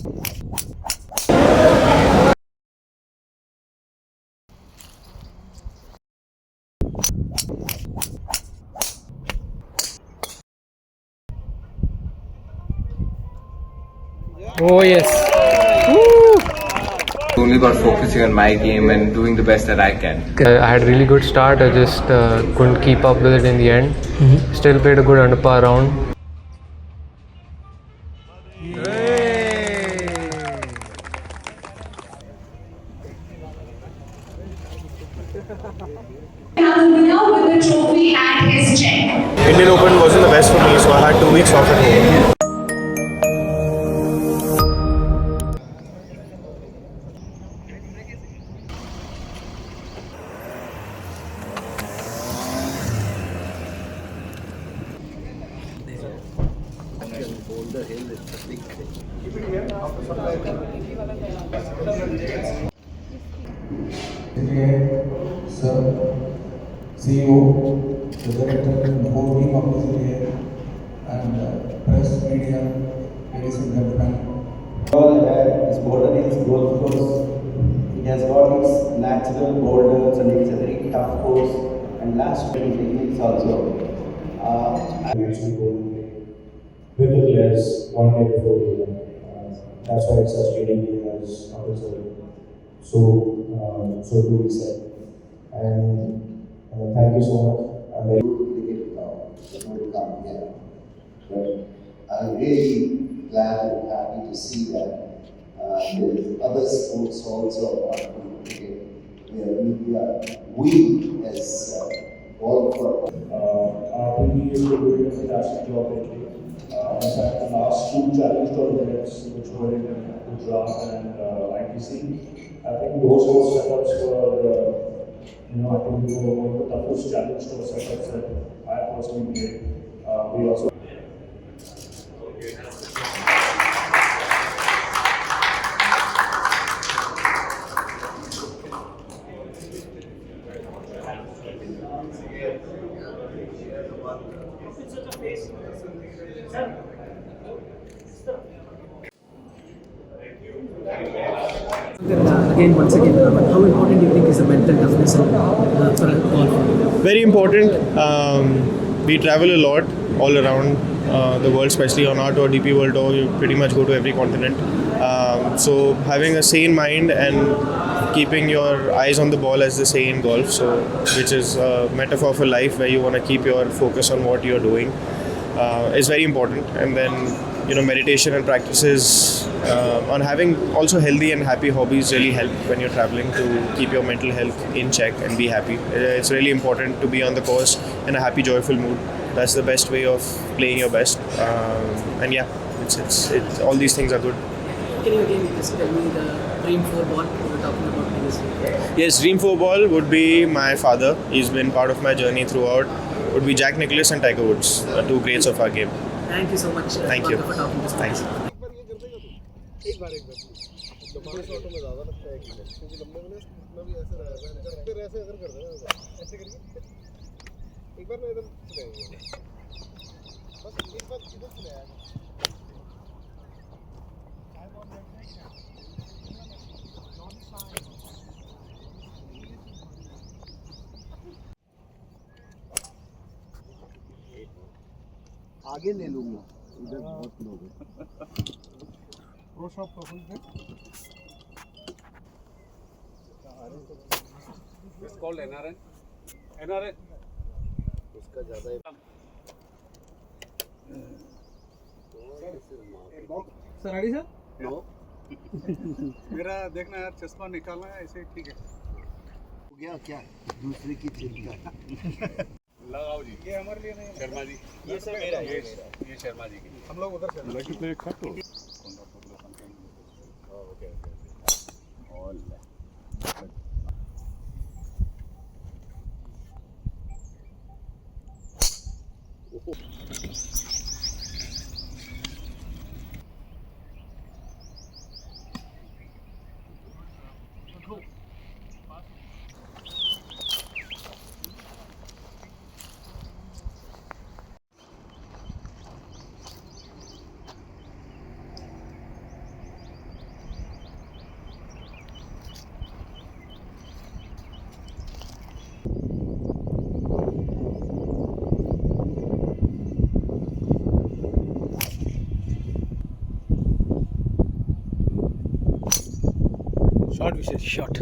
Oh yes. Only about focusing on my game and doing the best that I can. I had really good start. I just couldn't keep up with it in the end. Still played a good under par round. Now the winner with the trophy and his check. Indian Open wasn't the best for me, so I had 2 weeks off at home. Sir, CEO, the director, and the whole team of this here, and press, media, ladies and gentlemen. All here is Boulder Hills Golf Course. It has got its natural boulders and it's a very tough course. And last 20 techniques also. Actually go and play with the players one day before the event. That's why it's such unique as Kapil said. So do we said. And thank you so much. I'm very to come here. But I'm really glad and happy to see that the other sports also are from cricket. We as golfer. Our team is doing a fantastic job lately. In fact, the last 2 challenge tour events, which were in Gujarat and ITC, I think those whole setups were, I think they were one of the toughest challenge tour setups that I personally played. We also. Once again, how important do you think is the mental toughness for a golfer? Very important. We travel a lot all around the world, especially on our tour, DP World Tour. You pretty much go to every continent. So having a sane mind and keeping your eyes on the ball, as they say in golf, so which is a metaphor for life, where you want to keep your focus on what you're doing, is very important. And then meditation and practices on having also healthy and happy hobbies really help when you're traveling to keep your mental health in check and be happy. It's really important to be on the course in a happy, joyful mood. That's the best way of playing your best. And yeah, it's all these things are good. Can you again just tell me the dream 4 ball you were talking about previously? Yes, dream 4 ball would be my father. He's been part of my journey throughout. Would be Jack Nicklaus and Tiger Woods, 2 greats of our game. Thank you so much. Thank you. For talking to us. Thanks. आगे ले लूंगा इधर बहुत लोग हैं pro shop profile पे it's called NRN उसका ज्यादा सर रेडी सर नो मेरा देखना यार चश्मा निकालना है ऐसे ठीक है हो गया क्या दूसरे की चिंता लगाओ जी ये हमारे लिए नहीं शर्मा जी ये सब मेरा ये शर्मा जी की हम लोग उधर से लकी प्ले खा तो okay all Short Vishesh. Shot.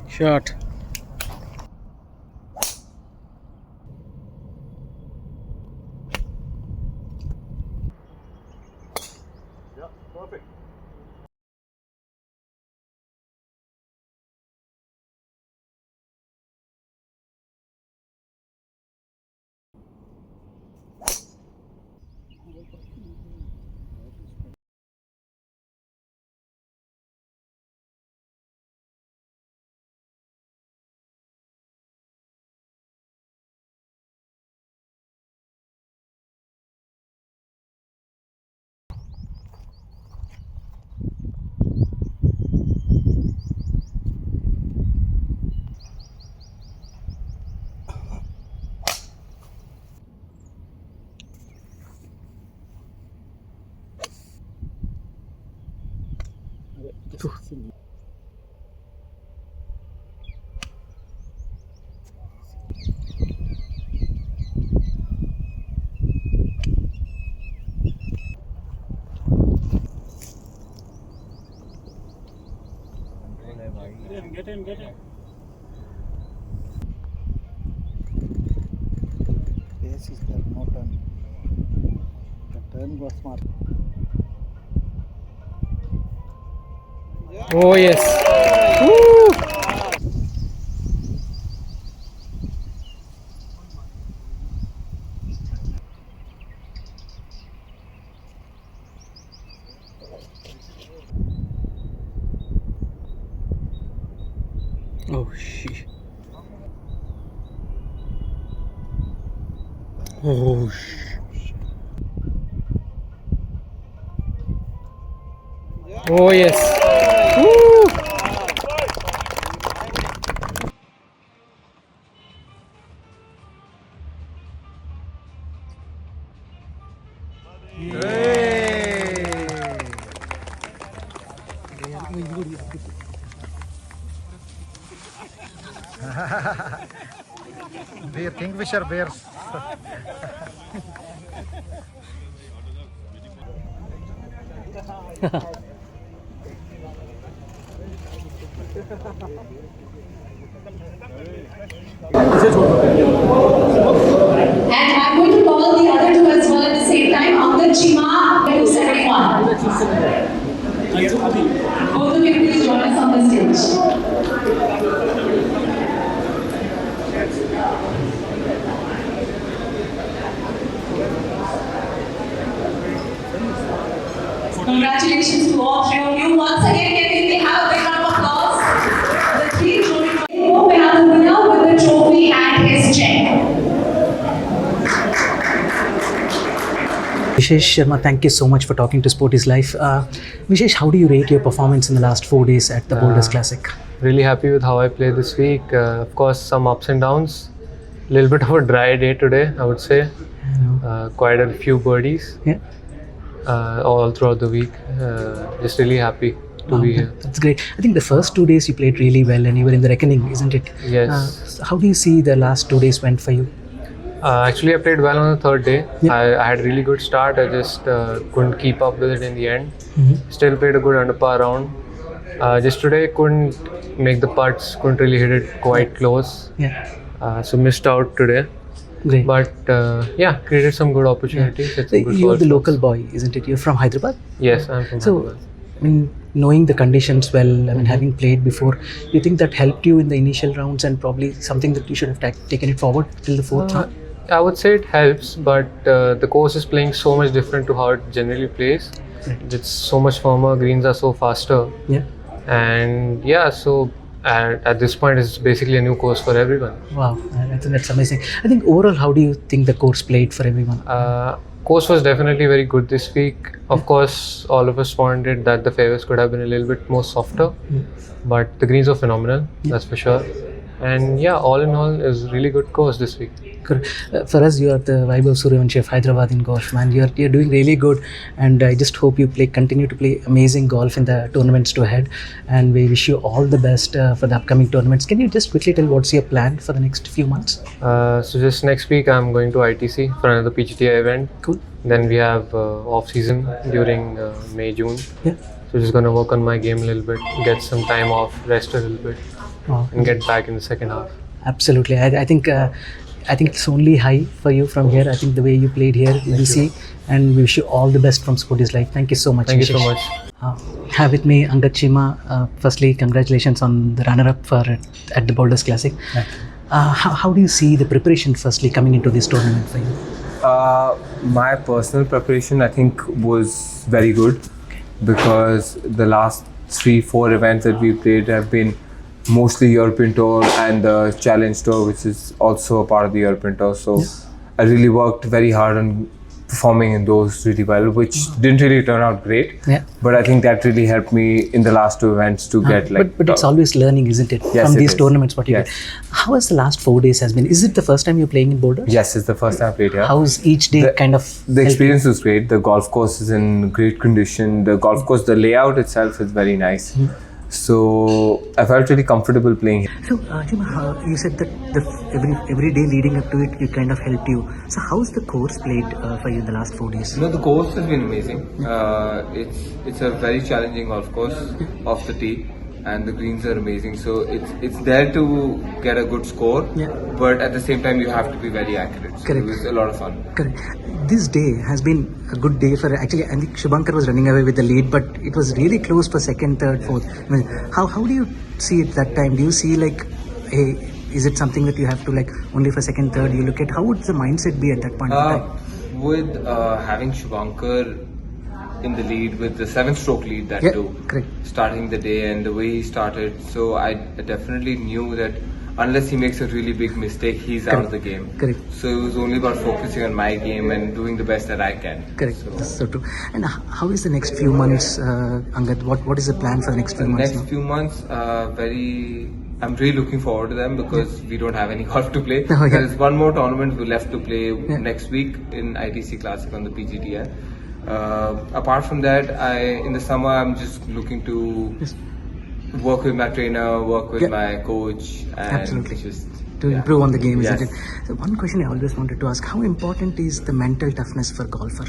Shot. Yeah, perfect. Get in. Pace is there, no turn. The turn was smart. Oh yes. Woo! Oh shit. Oh shit. Oh yes. Woo! Bear, Kingfisher bears. And I'm going to call the other two as well at the same time. Angad Cheema, 271. Both of you please join us on the stage. Congratulations to all three of you. Once again, can we have a big round of applause? The three judges. We have the winner with the trophy and his check. Vishesh Sharma, thank you so much for talking to Sport is Life. Vishesh, how do you rate your performance in the last 4 days at the Boulders Classic? Really happy with how I played this week. Of course, some ups and downs. A little bit of a dry day today, I would say. Quite a few birdies. Yeah. All throughout the week. Just really happy to be here. That's great. I think the first 2 days you played really well and you were in the reckoning, isn't it? Yes. How do you see the last 2 days went for you? Actually, I played well on the third day. Yeah. I had a really good start. I just couldn't keep up with it in the end. Mm-hmm. Still played a good under par round. Just today, couldn't make the putts. Couldn't really hit it quite close. Yeah. So missed out today. Great. But yeah, created some good opportunities. Hit some good You're the balls. local boy, isn't it? You're from Hyderabad? Yes, I'm from So, Hyderabad. I mean, knowing the conditions well, I mean, having played before, you think that helped you in the initial rounds and probably something that you should have taken it forward till the fourth round? I would say it helps, but the course is playing so much different to how it generally plays. Right. It's so much firmer, greens are so faster. Yeah. And yeah, so at this point, it's basically a new course for everyone. Wow, I think that's amazing. I think overall, how do you think the course played for everyone? Course was definitely very good this week. Of course, all of us wanted that the fairways could have been a little bit more softer, but the greens were phenomenal, that's for sure. And yeah, all in all, it was a really good course this week. For us, you are the Vaibhav Suryavanshi of Hyderabad in golf, man. You're doing really good, and I just hope you continue to play amazing golf in the tournaments to ahead. And we wish you all the best for the upcoming tournaments. Can you just quickly tell what's your plan for the next few months? So just next week, I'm going to ITC for another PGTI event. Cool. Then we have off season during May, June. Yeah. So just gonna work on my game a little bit, get some time off, rest a little bit, and get back in the second half. Absolutely. I think it's only high for you from here. I think the way you played here, we'll see. And we wish you all the best from Sporty's Life. Thank you so much. Thank you so Vishesh. much. Have with me Angad Cheema. Firstly, congratulations on the runner-up at the Boulders Classic. How do you see the preparation firstly coming into this tournament for you? My personal preparation, I think, was very good because the last 3-4 events that we played have been mostly European Tour and the Challenge Tour, which is also a part of the European Tour. So I really worked very hard on performing in those really well, which didn't really turn out great. Yeah. But I think that really helped me in the last 2 events to get like. But it's always learning, isn't it? Yes, From it these is. tournaments, what you Yes. get. How has the last 4 days has been? Is it the first time you're playing in Boulders? Yes, it's the first time I played here. How's each day kind of? The experience was great. The golf course is in great condition. The golf course, the layout itself is very nice. So I felt really comfortable playing here. So, Cheema, you said that every day leading up to it, it kind of helped you. So, how's the course played for you in the last 4 days? No, the course has been amazing. It's a very challenging golf course off the tee, and the greens are amazing. So it's there to get a good score, but at the same time you have to be very accurate. So Correct. it was a lot of fun. Correct. This day has been a good day for actually. I think Shubhankar was running away with the lead, but it was really close for second, third, fourth. I mean, how do you see it that time? Do you see like, hey, is it something that you have to like only for second, third? You look at how would the mindset be at that point of time? With having Shubhankar in the lead with the 7-stroke lead that too, correct. starting the day and the way he started, so I definitely knew that unless he makes a really big mistake, he's out of the game. Correct. So it was only about focusing on my game and doing the best that I can. Correct. So, That's so true. And how is the next few months, Angad? What is the plan for the next few months? next few months, I'm really looking forward to them because we don't have any golf to play. Oh, yeah. There's one more tournament we left to play next week in ITC Classic on the PGTI. Apart from that, in the summer I'm just looking to work with my trainer, work with my coach, and Absolutely. just To improve on the game, isn't Yes. it? So one question I always wanted to ask: how important is the mental toughness for golfer?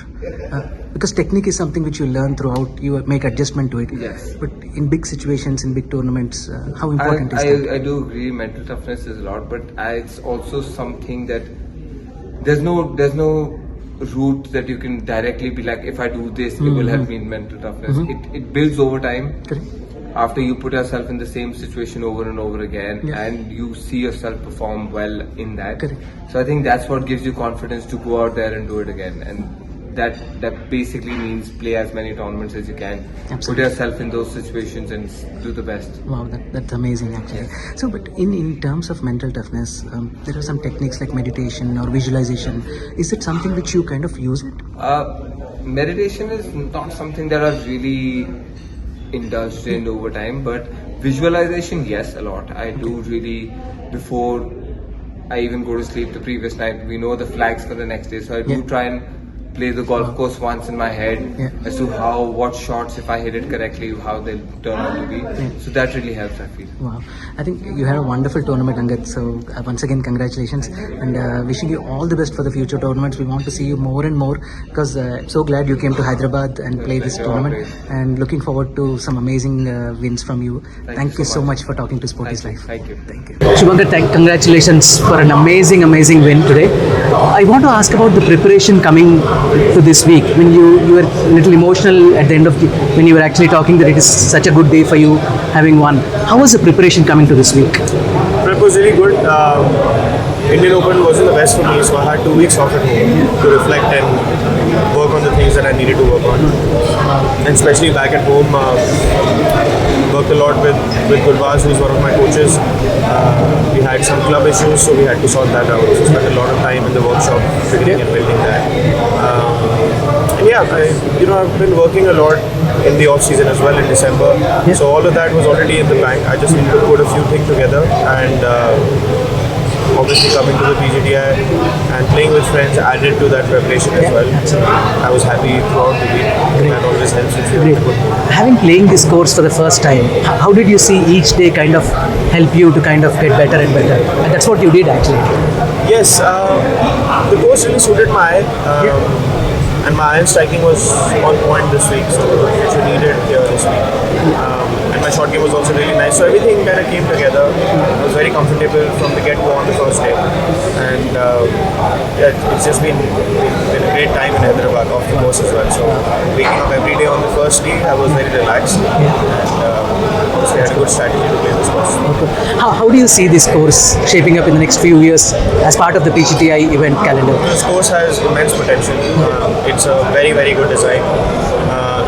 Because technique is something which you learn throughout. You make adjustment to it. Yes. But in big situations, in big tournaments, how important is that? I do agree. Mental toughness is a lot, but it's also something that there's no route that you can directly be like, if I do this, it will help me in mental toughness. It builds over time. Correct. After you put yourself in the same situation over and over again, and you see yourself perform well in that. Correct. So I think that's what gives you confidence to go out there and do it again. And that basically means play as many tournaments as you can. Absolutely. Put yourself in those situations and do the best. Wow, that's amazing actually. So, but in terms of mental toughness, there are some techniques like meditation or visualization. Is it something which you kind of use it? Meditation is not something that I've really indulged in over time, but visualization, yes, a lot. I do really, before I even go to sleep the previous night, we know the flags for the next day, so I do try and play the golf course once in my head as to what shots, if I hit it correctly, how they'll turn out to be. So that really helps, I feel. Wow, I think you had a wonderful tournament, Angad. So once again, congratulations, and wishing you all the best for the future tournaments. We want to see you more and more because I'm so glad you came to Hyderabad and play this tournament, and looking forward to some amazing wins from you. Thank you so much for talking to Sporty's Life. Thank you. Thank you. Shubhankar, congratulations for an amazing win today. I want to ask about the preparation coming to this week. When you were a little emotional at the end of when you were actually talking that it is such a good day for you having won. How was the preparation coming to this week? Prep was really good. Indian Open wasn't the best for me, so I had 2 weeks off at home to reflect and work on the things that I needed to work on. And especially back at home, worked a lot with Gulbaz, who's one of my coaches. We had some club issues, so we had to sort that out. So spent a lot of time in the workshop figuring and building that. Yeah, I've been working a lot in the off season as well in December. So all of that was already in the bank. I just need to put a few things together, and obviously coming to the PGTI and playing with friends added to that preparation as well. I was happy throughout the week. That always helps if you're in a good mood. Having playing this course for the first time, how did you see each day kind of help you to kind of get better and better? And that's what you did actually. Yes, the course really suited my eye. And my iron striking was on point this week, so which we needed here this week. And my shot game was also really nice, so everything kind of came together. I was very comfortable from the get-go on the first day, and it's just been a great time in Hyderabad off the course as well. So waking up every day on the first day, I was very relaxed, and obviously had a good strategy to play this course. Okay. How do you see this course shaping up in the next few years as part of the PGTI event calendar? This course has immense potential. It's a very, very good design.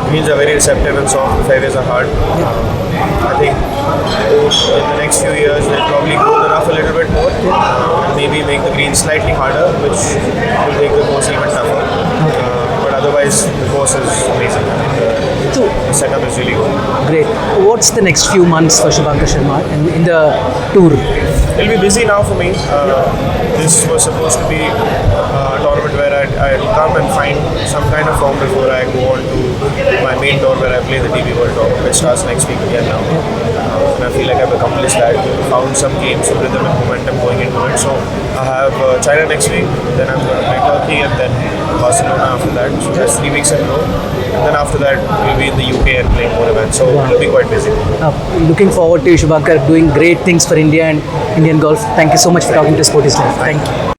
Greens are very receptive and soft, the fairways are hard. I think in the next few years they'll probably grow the rough a little bit more and maybe make the greens slightly harder, which will make the course even tougher. But otherwise, the course is amazing. The setup is really good. Great. What's the next few months for Shubhankar Sharma in the tour? It'll be busy now for me. This was supposed to be a tournament where I'd come and find some kind of form before I go on to my main tour where I play the DP World Tour, which starts next week again now. And I feel like I've accomplished that, found some games of rhythm and momentum going into it. So I have China next week, then I'm going to play Turkey, and then Barcelona after that. So that's 3 weeks in a row. And then after that, we'll be in the UK and playing more events. So it'll be quite busy. Looking forward to Shubhankar doing great things for India and Indian golf. Thank you so much for talking to Sporty's Life. Thank you.